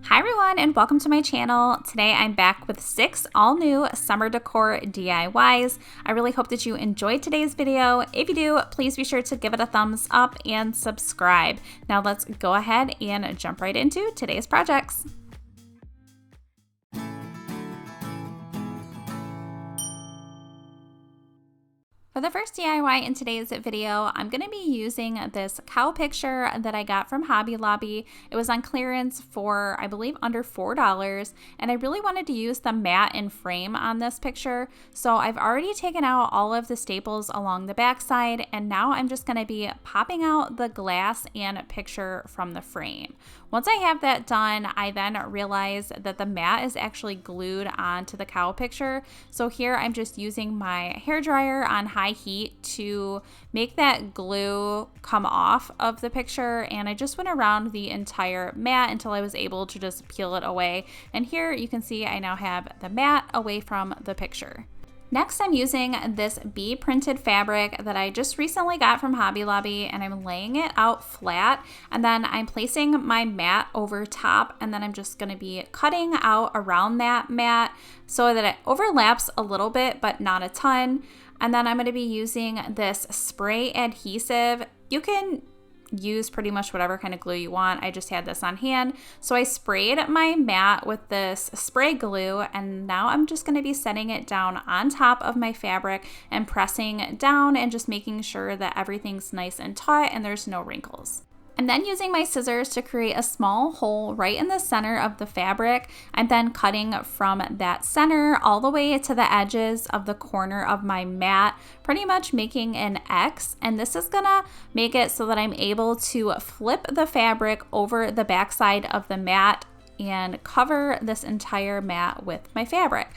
Hi everyone and welcome to my channel. Today I'm back with 6 all new summer decor DIYs. I really hope that you enjoyed today's video. If you do, please be sure to give it a thumbs up and subscribe. Now let's go ahead and jump right into today's projects. For the first DIY in today's video, I'm going to be using this cow picture that I got from Hobby Lobby. It was on clearance for, I believe, under $4, and I really wanted to use the matte and frame on this picture. So I've already taken out all of the staples along the back side, and now I'm just going to be popping out the glass and picture from the frame. Once I have that done, I then realized that the mat is actually glued onto the cow picture. So here I'm just using my hairdryer on high heat to make that glue come off of the picture, and I just went around the entire mat until I was able to just peel it away. And here you can see I now have the mat away from the picture. Next, I'm using this bee printed fabric that I just recently got from Hobby Lobby, and I'm laying it out flat, and then I'm placing my mat over top, and then I'm just going to be cutting out around that mat so that it overlaps a little bit but not a ton. And then I'm going to be using this spray adhesive. You can use pretty much whatever kind of glue you want. I just had this on hand. So I sprayed my mat with this spray glue, and now I'm just going to be setting it down on top of my fabric and pressing down and just making sure that everything's nice and taut and there's no wrinkles. I'm then using my scissors to create a small hole right in the center of the fabric. I'm then cutting from that center all the way to the edges of the corner of my mat, pretty much making an X. And this is gonna make it so that I'm able to flip the fabric over the back side of the mat and cover this entire mat with my fabric.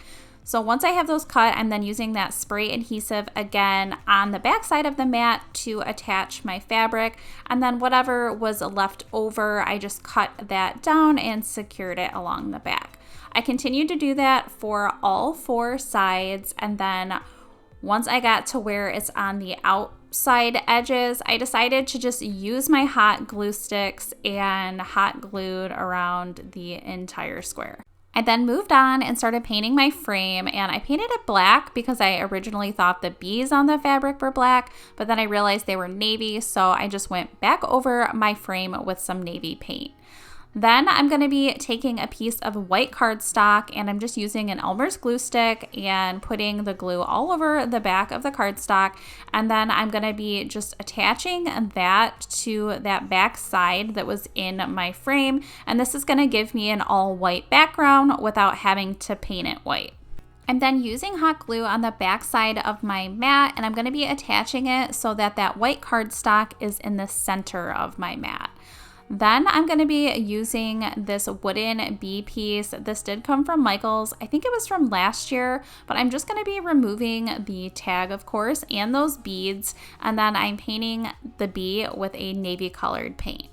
So once I have those cut, I'm then using that spray adhesive again on the back side of the mat to attach my fabric, and then whatever was left over, I just cut that down and secured it along the back. I continued to do that for all 4 sides, and then once I got to where it's on the outside edges, I decided to just use my hot glue sticks and hot glued around the entire square. I then moved on and started painting my frame, and I painted it black because I originally thought the bees on the fabric were black, but then I realized they were navy, so I just went back over my frame with some navy paint. Then I'm going to be taking a piece of white cardstock, and I'm just using an Elmer's glue stick and putting the glue all over the back of the cardstock. And then I'm going to be just attaching that to that back side that was in my frame. And this is going to give me an all white background without having to paint it white. I'm then using hot glue on the back side of my mat, and I'm going to be attaching it so that that white cardstock is in the center of my mat. Then I'm going to be using this wooden bee piece. This did come from Michael's. I think it was from last year, but I'm just going to be removing the tag, of course, and those beads, and then I'm painting the bee with a navy colored paint.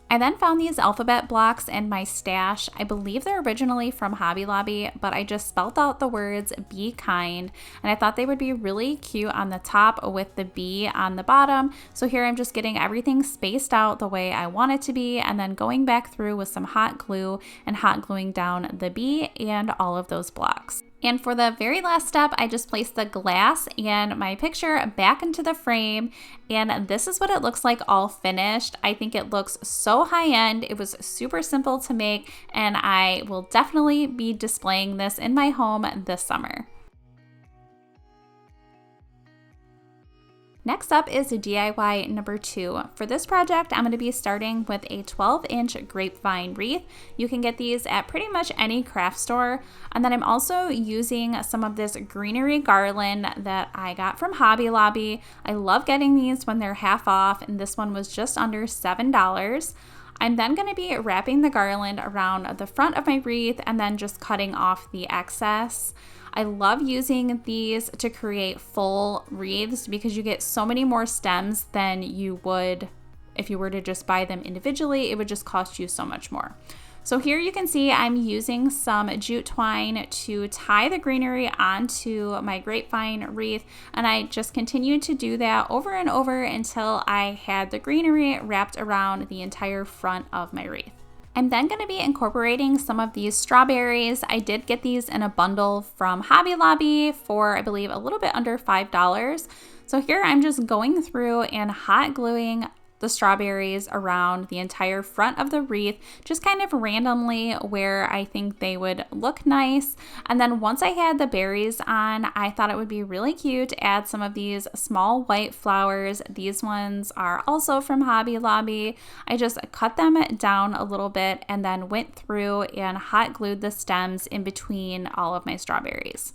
I then found these alphabet blocks in my stash. I believe they're originally from Hobby Lobby, but I just spelled out the words "be kind," and I thought they would be really cute on the top with the bee on the bottom. So here I'm just getting everything spaced out the way I want it to be, and then going back through with some hot glue and hot gluing down the bee and all of those blocks. And for the very last step, I just placed the glass and my picture back into the frame, and this is what it looks like all finished. I think it looks so high-end. It was super simple to make, and I will definitely be displaying this in my home this summer. Next up is DIY number 2. For this project, I'm going to be starting with a 12-inch grapevine wreath. You can get these at pretty much any craft store. And then I'm also using some of this greenery garland that I got from Hobby Lobby. I love getting these when they're half off, and this one was just under $7. I'm then going to be wrapping the garland around the front of my wreath and then just cutting off the excess. I love using these to create full wreaths because you get so many more stems than you would if you were to just buy them individually. It would just cost you so much more. So here you can see I'm using some jute twine to tie the greenery onto my grapevine wreath, and I just continued to do that over and over until I had the greenery wrapped around the entire front of my wreath. I'm then going to be incorporating some of these strawberries. I did get these in a bundle from Hobby Lobby for, I believe, a little bit under $5. So here I'm just going through and hot gluing the strawberries around the entire front of the wreath, just kind of randomly where I think they would look nice. And then once I had the berries on, I thought it would be really cute to add some of these small white flowers. These ones are also from Hobby Lobby. I just cut them down a little bit and then went through and hot glued the stems in between all of my strawberries.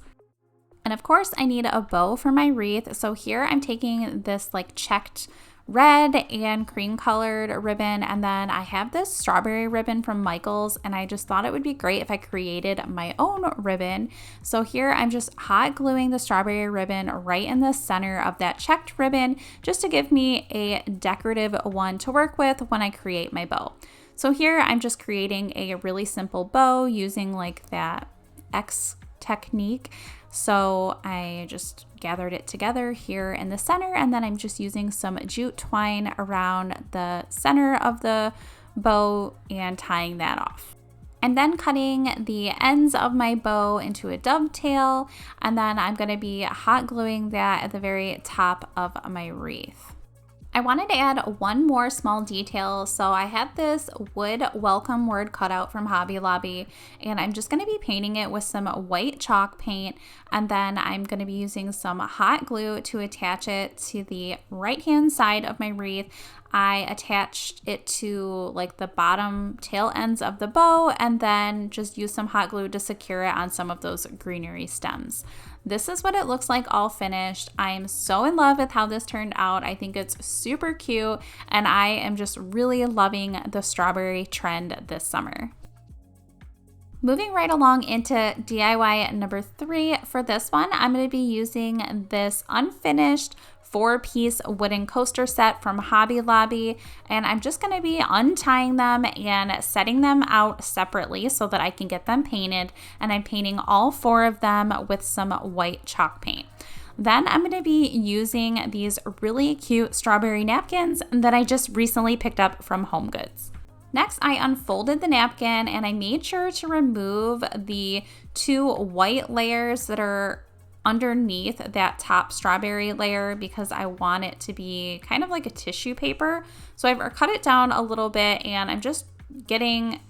And of course I need a bow for my wreath. So here I'm taking this like checked red and cream colored ribbon, and then I have this strawberry ribbon from Michaels, and I just thought it would be great if I created my own ribbon. So here I'm just hot gluing the strawberry ribbon right in the center of that checked ribbon just to give me a decorative one to work with when I create my bow. So here I'm just creating a really simple bow using like that X technique. So I just gathered it together here in the center, and then I'm just using some jute twine around the center of the bow and tying that off. And then cutting the ends of my bow into a dovetail, and then I'm going to be hot gluing that at the very top of my wreath. I wanted to add one more small detail. So I had this wood welcome word cutout from Hobby Lobby, and I'm just going to be painting it with some white chalk paint, and then I'm going to be using some hot glue to attach it to the right hand side of my wreath. I attached it to like the bottom tail ends of the bow, and then just use some hot glue to secure it on some of those greenery stems. This is what it looks like all finished. I am so in love with how this turned out. I think it's super cute, and I am just really loving the strawberry trend this summer. Moving right along into DIY number 3. For this one, I'm going to be using this unfinished 4-piece wooden coaster set from Hobby Lobby, and I'm just going to be untying them and setting them out separately so that I can get them painted, and I'm painting all 4 of them with some white chalk paint. Then I'm going to be using these really cute strawberry napkins that I just recently picked up from HomeGoods. Next, I unfolded the napkin and I made sure to remove the 2 white layers that are underneath that top strawberry layer because I want it to be kind of like a tissue paper. So I've cut it down a little bit, and I'm just getting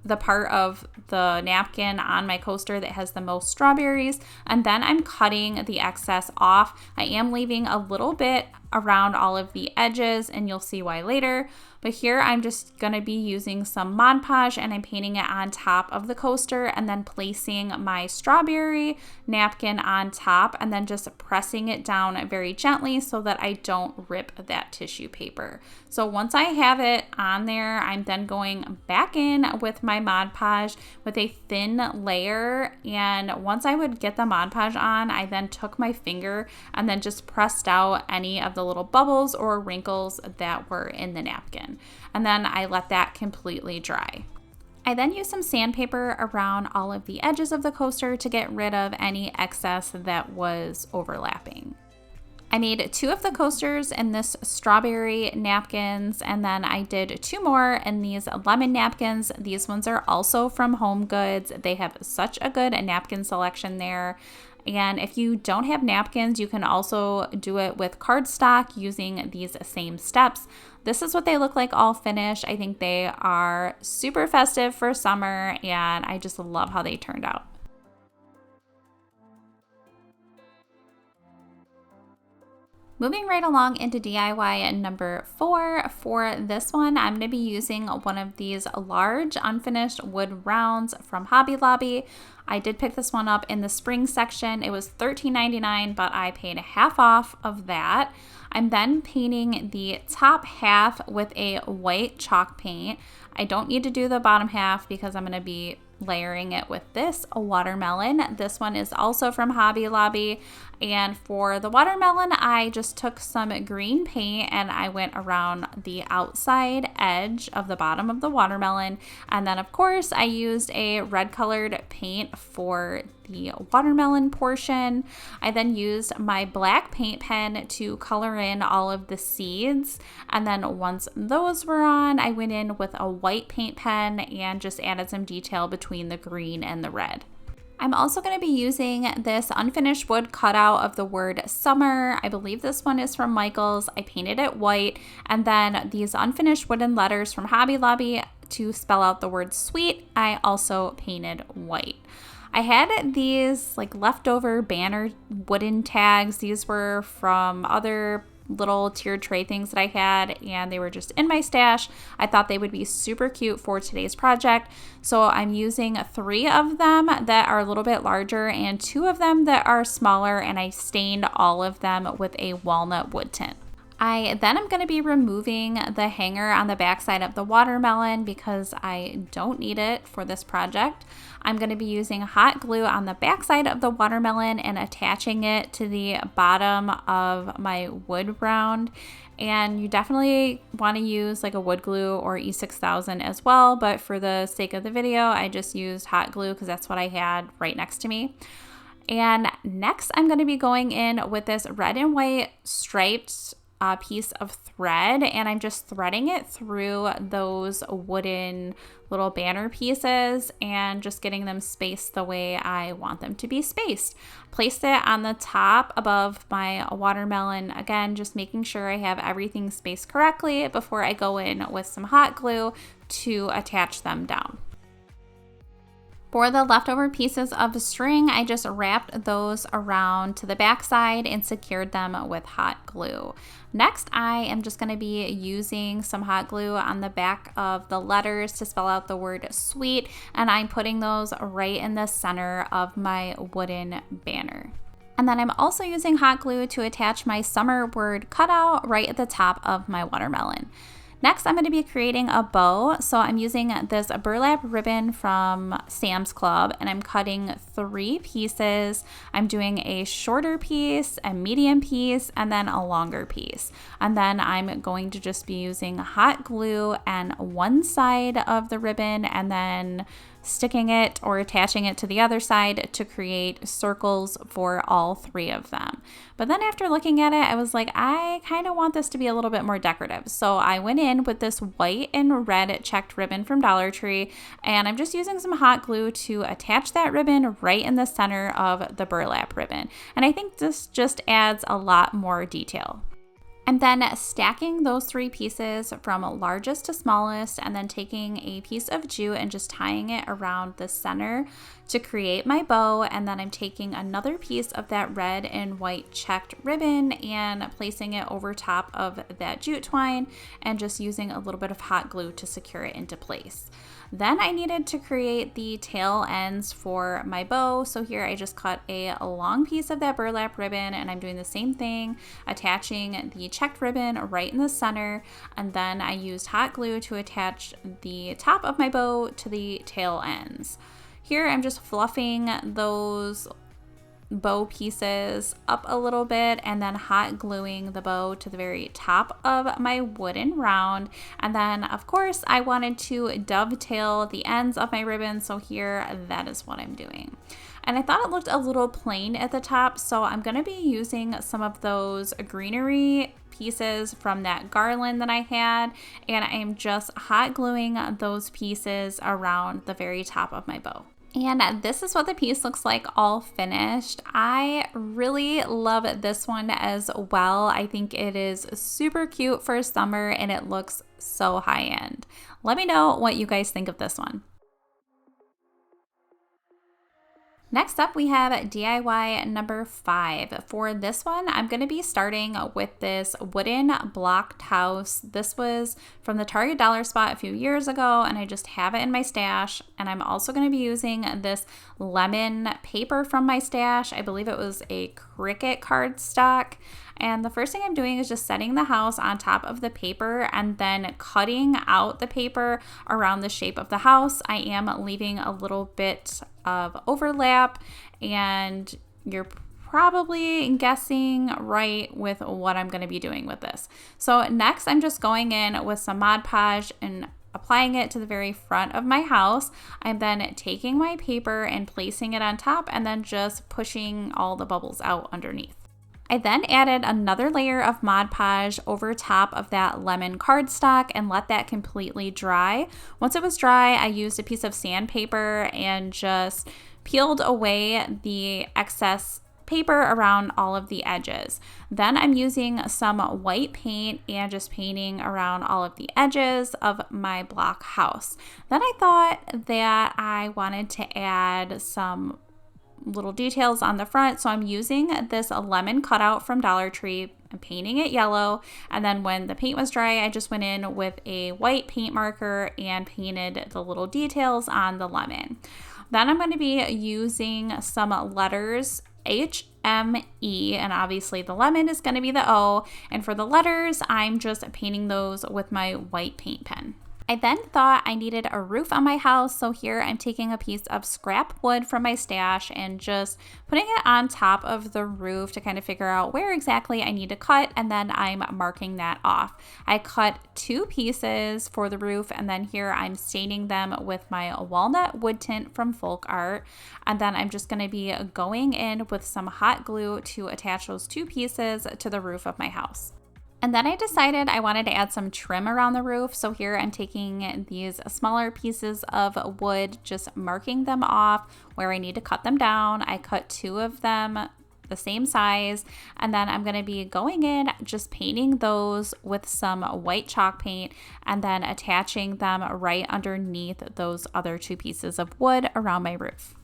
the part of the napkin on my coaster that has the most strawberries, and then I'm cutting the excess off. I am leaving a little bit around all of the edges, and you'll see why later. But here I'm just going to be using some Mod Podge, and I'm painting it on top of the coaster and then placing my strawberry napkin on top and then just pressing it down very gently so that I don't rip that tissue paper. So once I have it on there, I'm then going back in with my Mod Podge with a thin layer, and once I would get the Mod Podge on, I then took my finger and then just pressed out any of the little bubbles or wrinkles that were in the napkin. And then I let that completely dry. I then used some sandpaper around all of the edges of the coaster to get rid of any excess that was overlapping. I made 2 of the coasters in this strawberry napkins, and then I did 2 more in these lemon napkins. These ones are also from HomeGoods. They have such a good napkin selection there. And if you don't have napkins, you can also do it with cardstock using these same steps. This is what they look like all finished. I think they are super festive for summer, and I just love how they turned out. Moving right along into DIY number 4. For this one, I'm going to be using one of these large unfinished wood rounds from Hobby Lobby. I did pick this one up in the spring section. It was $13.99, but I paid half off of that. I'm then painting the top half with a white chalk paint. I don't need to do the bottom half because I'm going to be layering it with this watermelon. This one is also from Hobby Lobby. And for the watermelon, I just took some green paint and I went around the outside edge of the bottom of the watermelon. And then of course I used a red colored paint for the watermelon portion. I then used my black paint pen to color in all of the seeds. And then once those were on, I went in with a white paint pen and just added some detail between the green and the red. I'm also going to be using this unfinished wood cutout of the word summer. I believe this one is from Michaels. I painted it white, and then these unfinished wooden letters from Hobby Lobby to spell out the word sweet, I also painted white. I had these like leftover banner wooden tags. These were from other little tiered tray things that I had, and they were just in my stash. I thought they would be super cute for today's project, so I'm using 3 of them that are a little bit larger and 2 of them that are smaller, and I stained all of them with a walnut wood tint. I then am going to be removing the hanger on the back side of the watermelon because I don't need it for this project. I'm going to be using hot glue on the back side of the watermelon and attaching it to the bottom of my wood round. And you definitely want to use like a wood glue or E6000 as well, but for the sake of the video, I just used hot glue because that's what I had right next to me. And next I'm going to be going in with this red and white striped piece of thread, and I'm just threading it through those wooden little banner pieces and just getting them spaced the way I want them to be spaced. Placed it on the top above my watermelon, again just making sure I have everything spaced correctly before I go in with some hot glue to attach them down. For the leftover pieces of string, I just wrapped those around to the back side and secured them with hot glue. Next, I am just going to be using some hot glue on the back of the letters to spell out the word sweet, and I'm putting those right in the center of my wooden banner. And then I'm also using hot glue to attach my summer word cutout right at the top of my watermelon. Next, I'm going to be creating a bow. So I'm using this burlap ribbon from Sam's Club, and I'm cutting 3 pieces. I'm doing a shorter piece, a medium piece, and then a longer piece. And then I'm going to just be using hot glue on one side of the ribbon and then sticking it or attaching it to the other side to create circles for all 3 of them. But then after looking at it, I was like, I kind of want this to be a little bit more decorative. So I went in with this white and red checked ribbon from Dollar Tree, and I'm just using some hot glue to attach that ribbon right in the center of the burlap ribbon. And I think this just adds a lot more detail. I'm then stacking those 3 pieces from largest to smallest, and then taking a piece of jute and just tying it around the center to create my bow. And then I'm taking another piece of that red and white checked ribbon and placing it over top of that jute twine and just using a little bit of hot glue to secure it into place. Then I needed to create the tail ends for my bow. So here I just cut a long piece of that burlap ribbon, and I'm doing the same thing, attaching the checked ribbon right in the center. And then I used hot glue to attach the top of my bow to the tail ends. Here I'm just fluffing those bow pieces up a little bit and then hot gluing the bow to the very top of my wooden round. And then of course I wanted to dovetail the ends of my ribbon, so here that is what I'm doing. And I thought it looked a little plain at the top, so I'm going to be using some of those greenery pieces from that garland that I had, and I'm just hot gluing those pieces around the very top of my bow. And this is what the piece looks like all finished. I really love this one as well. I think it is super cute for summer and it looks so high end. Let me know what you guys think of this one. Next up, we have DIY number 5. For this one, I'm going to be starting with this wooden blocked house. This was from the Target dollar spot a few years ago, and I just have it in my stash. And I'm also going to be using this lemon paper from my stash. I believe it was a Cricut cardstock. And the first thing I'm doing is just setting the house on top of the paper and then cutting out the paper around the shape of the house. I am leaving a little bit of overlap, and you're probably guessing right with what I'm going to be doing with this. So next I'm just going in with some Mod Podge and applying it to the very front of my house. I'm then taking my paper and placing it on top and then just pushing all the bubbles out underneath. I then added another layer of Mod Podge over top of that lemon cardstock and let that completely dry. Once it was dry, I used a piece of sandpaper and just peeled away the excess paper around all of the edges. Then I'm using some white paint and just painting around all of the edges of my block house. Then I thought that I wanted to add some little details on the front, so I'm using this lemon cutout from Dollar Tree. I'm painting it yellow, and then when the paint was dry, I just went in with a white paint marker and painted the little details on the lemon. Then I'm going to be using some letters, HME, and obviously the lemon is going to be the O, and for the letters, I'm just painting those with my white paint pen. I then thought I needed a roof on my house, so here I'm taking a piece of scrap wood from my stash and just putting it on top of the roof to kind of figure out where exactly I need to cut, and then I'm marking that off. I cut 2 pieces for the roof, and then here I'm staining them with my walnut wood tint from Folk Art, and then I'm just going to be going in with some hot glue to attach those 2 pieces to the roof of my house. And then I decided I wanted to add some trim around the roof. So here I'm taking these smaller pieces of wood, just marking them off where I need to cut them down. I cut 2 of them the same size, and then I'm going to be going in just painting those with some white chalk paint and then attaching them right underneath those other 2 pieces of wood around my roof.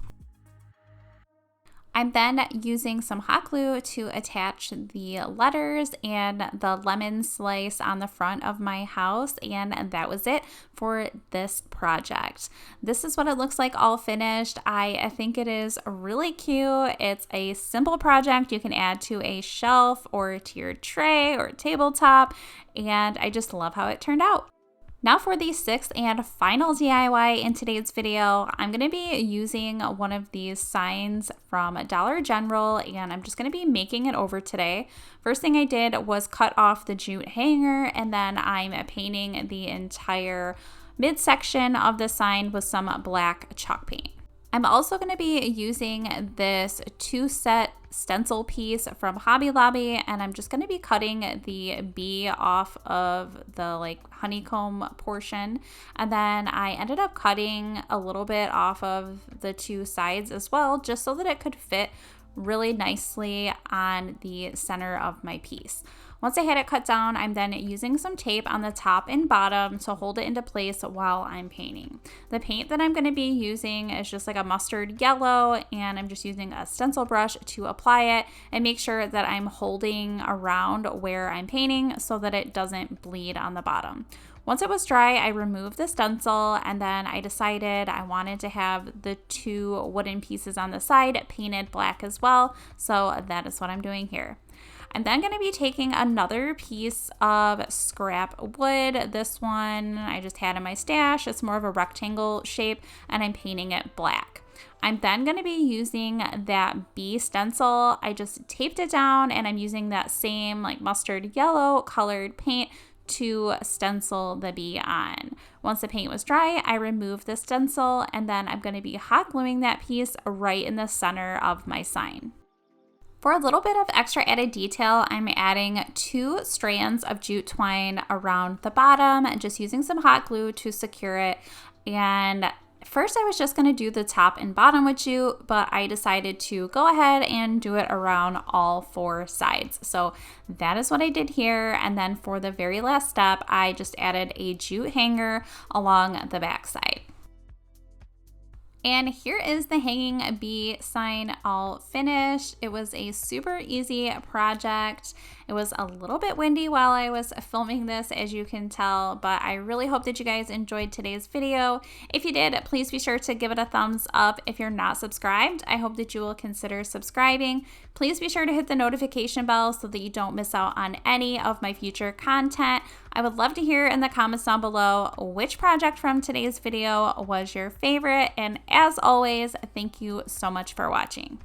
I'm then using some hot glue to attach the letters and the lemon slice on the front of my house, and that was it for this project. This is what it looks like all finished. I think it is really cute. It's a simple project you can add to a shelf or to your tray or tabletop, and I just love how it turned out. Now for the 6th and final DIY in today's video, I'm going to be using one of these signs from Dollar General, and I'm just going to be making it over today. First thing I did was cut off the jute hanger, and then I'm painting the entire midsection of the sign with some black chalk paint. I'm also going to be using this 2-set stencil piece from Hobby Lobby, and I'm just going to be cutting the bee off of the honeycomb portion, and then I ended up cutting a little bit off of the 2 sides as well, just so that it could fit really nicely on the center of my piece. Once I had it cut down, I'm then using some tape on the top and bottom to hold it into place while I'm painting. The paint that I'm going to be using is just like a mustard yellow, and I'm just using a stencil brush to apply it and make sure that I'm holding around where I'm painting so that it doesn't bleed on the bottom. Once it was dry, I removed the stencil, and then I decided I wanted to have the 2 wooden pieces on the side painted black as well, so that is what I'm doing here. I'm then going to be taking another piece of scrap wood. This one I just had in my stash. It's more of a rectangle shape, and I'm painting it black. I'm then going to be using that bee stencil. I just taped it down, and I'm using that same mustard yellow colored paint to stencil the bee on. Once the paint was dry, I removed the stencil, and then I'm going to be hot gluing that piece right in the center of my sign. For a little bit of extra added detail, I'm adding 2 strands of jute twine around the bottom and just using some hot glue to secure it. And first I was just going to do the top and bottom with jute, but I decided to go ahead and do it around all 4 sides. So that is what I did here. And then for the very last step, I just added a jute hanger along the back side. And here is the hanging bee sign all finished. It was a super easy project. It was a little bit windy while I was filming this, as you can tell, but I really hope that you guys enjoyed today's video. If you did, please be sure to give it a thumbs up. If you're not subscribed, I hope that you will consider subscribing. Please be sure to hit the notification bell so that you don't miss out on any of my future content. I would love to hear in the comments down below which project from today's video was your favorite, and as always, thank you so much for watching.